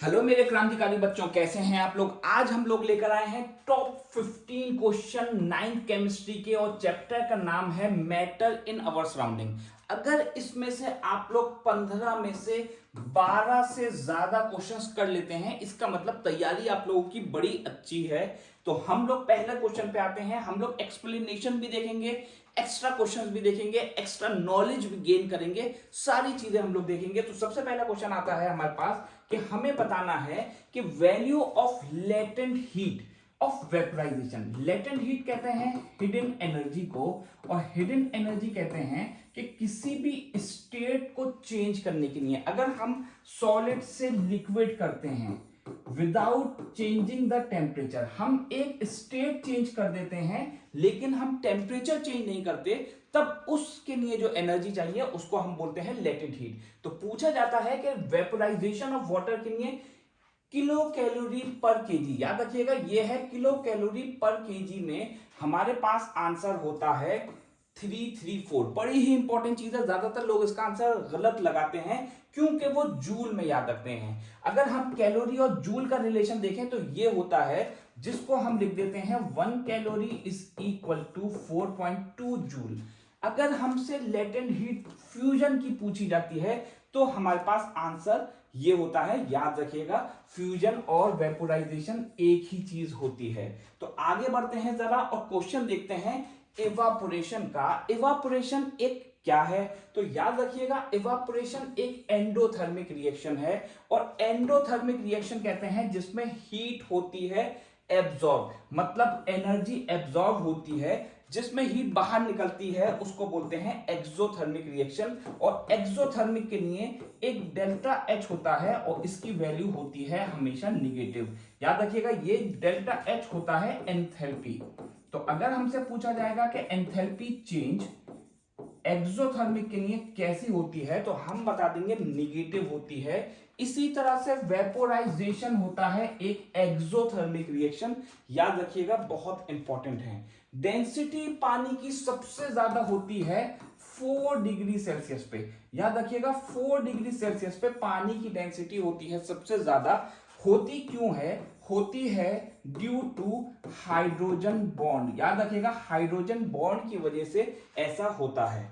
Hello मेरे क्रांतिकारी बच्चों, कैसे हैं आप लोग। आज हम लोग लेकर आए हैं टॉप 15 क्वेश्चन 9th केमिस्ट्री के और चैप्टर का नाम है मैटर इन अवर सराउंडिंग। अगर इसमें से आप लोग 15 में से 12 से ज्यादा क्वेश्चंस कर लेते हैं, इसका मतलब तैयारी आप लोगों की बड़ी अच्छी है। तो हम लोग पहले क्वेश्चन पे आते हैं। हम लोग एक्सप्लेनेशन भी देखेंगे, एक्स्ट्रा क्वेश्चंस भी देखेंगे, एक्स्ट्रा नॉलेज भी गेन करेंगे, सारी चीजें हम लोग देखेंगे। तो सबसे पहला क्वेश्चन आता है हमारे पास कि हमें बताना है कि value of latent heat of vaporisation. Latent heat कहते हैं हिडन एनर्जी को, और हिडन एनर्जी कहते हैं कि किसी भी स्टेट को चेंज करने के लिए अगर हम सॉलिड से लिक्विड करते हैं विदाउट चेंजिंग द टेम्परेचर, हम एक स्टेट चेंज कर देते हैं लेकिन हम टेम्परेचर चेंज नहीं करते, तब उसके लिए जो एनर्जी चाहिए उसको हम बोलते हैं लेटेंट हीट। तो पूछा जाता है कि वेपोराइजेशन ऑफ वाटर के लिए किलो कैलोरी पर केजी, याद रखिएगा ये है किलो कैलोरी पर केजी में हमारे पास आंसर होता है 334। बड़ी ही इंपॉर्टेंट चीज है, ज्यादातर लोग इसका आंसर गलत लगाते हैं क्योंकि वो जूल में याद रखते हैं। अगर हम कैलोरी और जूल का रिलेशन देखें तो ये होता है, जिसको हम लिख देते हैं 1 calorie is equal to 4.2 joule. अगर हमसे लेटेंट हीट फ्यूजन की पूछी जाती है तो हमारे पास आंसर ये होता है, याद रखिएगा फ्यूजन और वेपोराइजेशन एक ही चीज होती है। तो आगे बढ़ते हैं जरा और क्वेश्चन देखते हैं इवापोरेशन का। इवापोरेशन एक क्या है, तो याद रखिएगा इवापोरेशन एक एंडोथर्मिक रिएक्शन है, और एंडोथर्मिक रिएक्शन कहते हैं जिसमें हीट होती है एब्जॉर्ब, मतलब एनर्जी एब्जॉर्ब होती है, जिसमें हीट बाहर निकलती है उसको बोलते हैं एक्सोथर्मिक रिएक्शन। और एक्सोथर्मिक के लिए एक डेल्टा एच होता है और इसकी वैल्यू होती है हमेशा निगेटिव। याद रखिएगा ये डेल्टा एच होता है एंथैल्पी। तो अगर हमसे पूछा जाएगा कि एंथैल्पी चेंज एक्सोथर्मिक के लिए कैसी होती है, तो हम बता देंगे निगेटिव होती है। इसी तरह से वेपोराइजेशन होता है एक एक्सोथर्मिक रिएक्शन, याद रखिएगा बहुत इंपॉर्टेंट है। डेंसिटी पानी की सबसे ज्यादा होती है 4 डिग्री सेल्सियस पे, याद रखिएगा 4 डिग्री सेल्सियस पे पानी की डेंसिटी होती है सबसे ज्यादा। होती क्यों है, होती है ड्यू टू हाइड्रोजन बॉन्ड, याद रखिएगा हाइड्रोजन बॉन्ड की वजह से ऐसा होता है।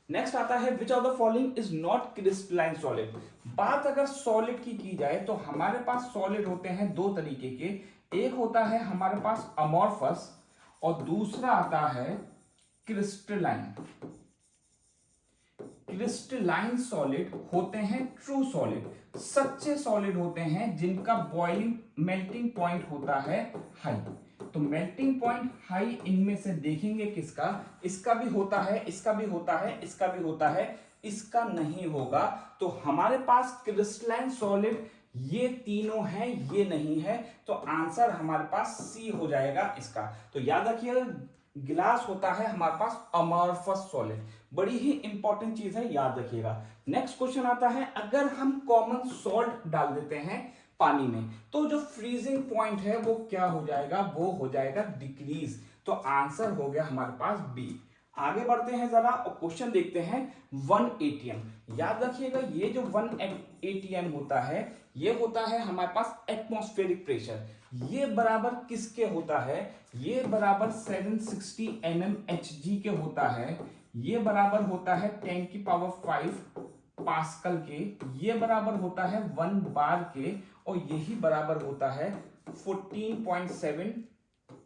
नेक्स्ट आता है which of the following is not crystalline solid. बात अगर सॉलिड की जाए तो हमारे पास सॉलिड होते हैं दो तरीके के, एक होता है हमारे पास अमॉर्फस और दूसरा आता है क्रिस्टलाइन। क्रिस्टलाइन सॉलिड होते हैं ट्रू सॉलिड, सच्चे सॉलिड होते हैं जिनका बॉइलिंग मेल्टिंग पॉइंट होता है हाई। तो मेल्टिंग पॉइंट हाई इनमें से देखेंगे किसका, इसका भी होता है, इसका भी होता है, इसका भी होता है, इसका नहीं होगा। तो हमारे पास क्रिस्टलाइन सॉलिड ये तीनों हैं, ये नहीं है, तो आंसर हमारे पास सी हो जाएगा इसका। तो याद रखिए गिलास होता है हमारे पास अमॉर्फस सॉलिड, बड़ी ही इंपॉर्टेंट चीज है, याद रखिएगा। नेक्स्ट क्वेश्चन आता है अगर हम कॉमन सॉल्ट डाल देते हैं पानी में तो जो फ्रीजिंग पॉइंट है वो क्या हो जाएगा, वो हो जाएगा डिक्रीज। तो आंसर हो गया हमारे पास बी। आगे बढ़ते हैं जरा और क्वेश्चन देखते हैं 1 atm। याद रखिएगा ये जो 1 atm होता है ये होता है हमारे पास एटमॉस्फेरिक प्रेशर। ये बराबर किसके होता है, ये बराबर 760 mmHg के होता है। ये बराबर होता है 10⁵ पास्कल के, ये बराबर होता है 1 बार के, और यही बराबर होता है 14.7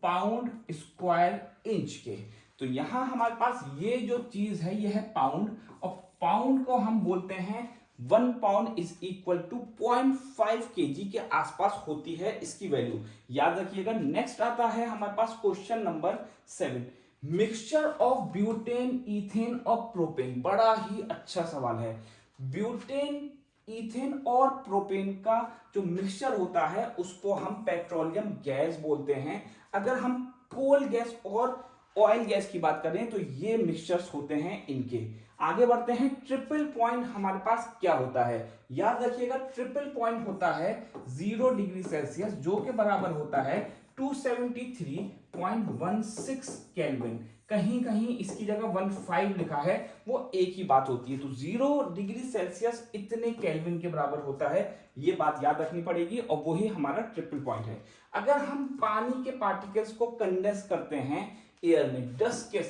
पाउंड स्क्वायर इंच के। तो यहां हमारे पास ये जो चीज है ये है पाउंड, और पाउंड को हम बोलते हैं 1 pound is equal to 0.5 kg के आसपास होती है इसकी वैल्यू, याद रखिएगा। नेक्स्ट आता है हमारे पास question number 7, mixture of butane ethane और प्रोपेन। बड़ा ही अच्छा सवाल है। ब्यूटेन इथेन और प्रोपेन का जो मिक्सचर होता है उसको हम पेट्रोलियम गैस बोलते हैं। अगर हम कोल गैस और ऑयल गैस की बात करें तो ये मिक्सचर्स होते हैं इनके। आगे बढ़ते हैं ट्रिपल पॉइंट हमारे पास क्या होता है, याद रखिएगा ट्रिपल पॉइंट होता है 0 डिग्री सेल्सियस जो के बराबर होता है 273.16 केल्विन। कहीं कहीं इसकी जगह 15 लिखा है, वो एक ही बात होती है। तो 0 डिग्री सेल्सियस इतने केल्विन के बराबर होता है, ये बात याद रखनी पड़ेगी और वही हमारा ट्रिपल पॉइंट है। अगर हम पानी के पार्टिकल्स को कंडेंस करते हैं एयर में डस्ट के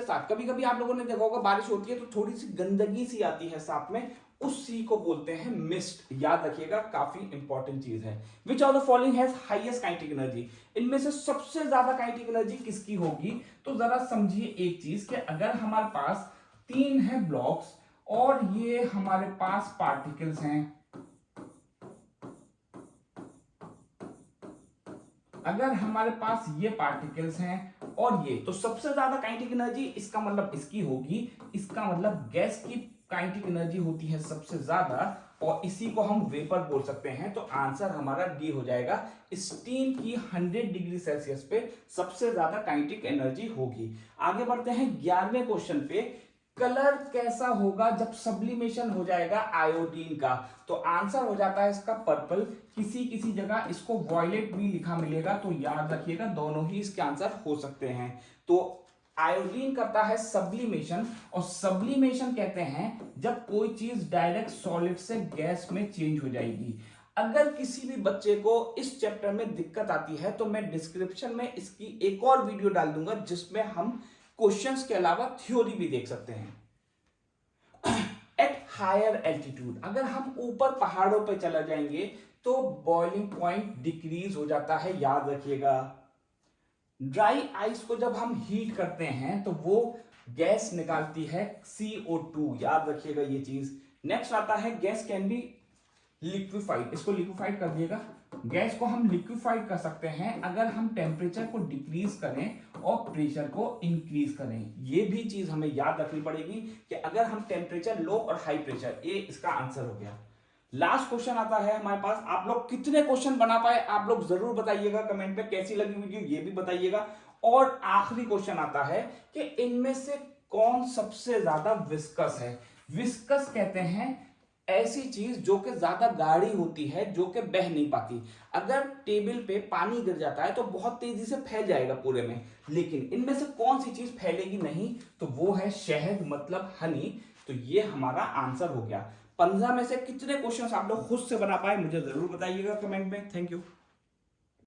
साथ कभी कभी आप लोगों ने देखा होगा बारिश होती है तो थोड़ी सी गंदगी सी आती है साथ में, उसी को बोलते हैं मिस्ट। याद रखिएगा, काफी इंपॉर्टेंट चीज है। Which of the following has highest kinetic energy, इनमें से सबसे ज्यादा काइनेटिक एनर्जी किसकी होगी? तो जरा समझिए एक चीज कि अगर हमारे पास 3 है ब्लॉक्स और ये हमारे पास पार्टिकल्स हैं, अगर हमारे पास ये पार्टिकल्स हैं और ये, तो सबसे ज्यादा काइनेटिक एनर्जी इसका मतलब इसकी होगी, इसका मतलब गैस की काइनेटिक एनर्जी होती है सबसे ज्यादा और इसी को हम वेपर बोल सकते हैं। तो आंसर हमारा डी हो जाएगा। स्टीम की 100 डिग्री सेल्सियस पे सबसे ज्यादा काइनेटिक एनर्जी होगी। आगे बढ़ते हैं 11वें क्वेश्चन पे। कलर कैसा होगा जब सब्लिमेशन हो जाएगा आयोडीन का? तो आंसर हो जाता है इसका पर्पल। किसी किसी जगह इसको वॉयलेट भी लिखा मिलेगा, तो याद रखिएगा दोनों ही इसके आंसर हो सकते हैं। तो आयोडीन करता है सब्लिमेशन, और सब्लिमेशन कहते हैं जब कोई चीज डायरेक्ट सॉलिड से गैस में चेंज हो जाएगी। अगर किसी भी बच्चे को इस चैप्टर में दिक्कत आती है तो मैं डिस्क्रिप्शन में इसकी एक और वीडियो डाल दूंगा जिसमें हम क्वेश्चंस के अलावा थ्योरी भी देख सकते हैं। एट हायर एल्टीट्यूड, अगर हम ऊपर पहाड़ों पे चला जाएंगे तो बॉइलिंग पॉइंट डिक्रीज हो जाता है, याद रखिएगा। ड्राई आइस को जब हम हीट करते हैं तो वो गैस निकालती है CO2, याद रखिएगा ये चीज। नेक्स्ट आता है गैस कैन बी लिक्विफाइड, इसको लिक्विफाइड कर दिएगा। गैस को हम लिक्विफाइड कर सकते हैं अगर हम टेम्परेचर को डिक्रीज करें और प्रेशर को इंक्रीज करें। ये भी चीज हमें याद रखनी पड़ेगी कि अगर हम टेम्परेचर लो और हाई प्रेशर, ये इसका आंसर हो गया। लास्ट क्वेश्चन आता है हमारे पास। आप लोग कितने क्वेश्चन बना पाए आप लोग जरूर बताइएगा कमेंट में, कैसी लगी वीडियो ये भी बताइएगा। और आखिरी क्वेश्चन आता है कि इनमें से कौन सबसे ज्यादा विस्कस है? विस्कस कहते हैं ऐसी चीज जो कि ज्यादा गाढ़ी होती है, जो कि बह नहीं पाती। अगर टेबल पे पानी गिर जाता है तो बहुत तेजी से फैल जाएगा पूरे में, लेकिन इनमें से कौन सी चीज फैलेगी नहीं? तो वो है शहद, मतलब हनी। तो ये हमारा आंसर हो गया। 15 में से कितने क्वेश्चंस आप लोग खुद से बना पाए मुझे जरूर बताइएगा कमेंट में। Thank you.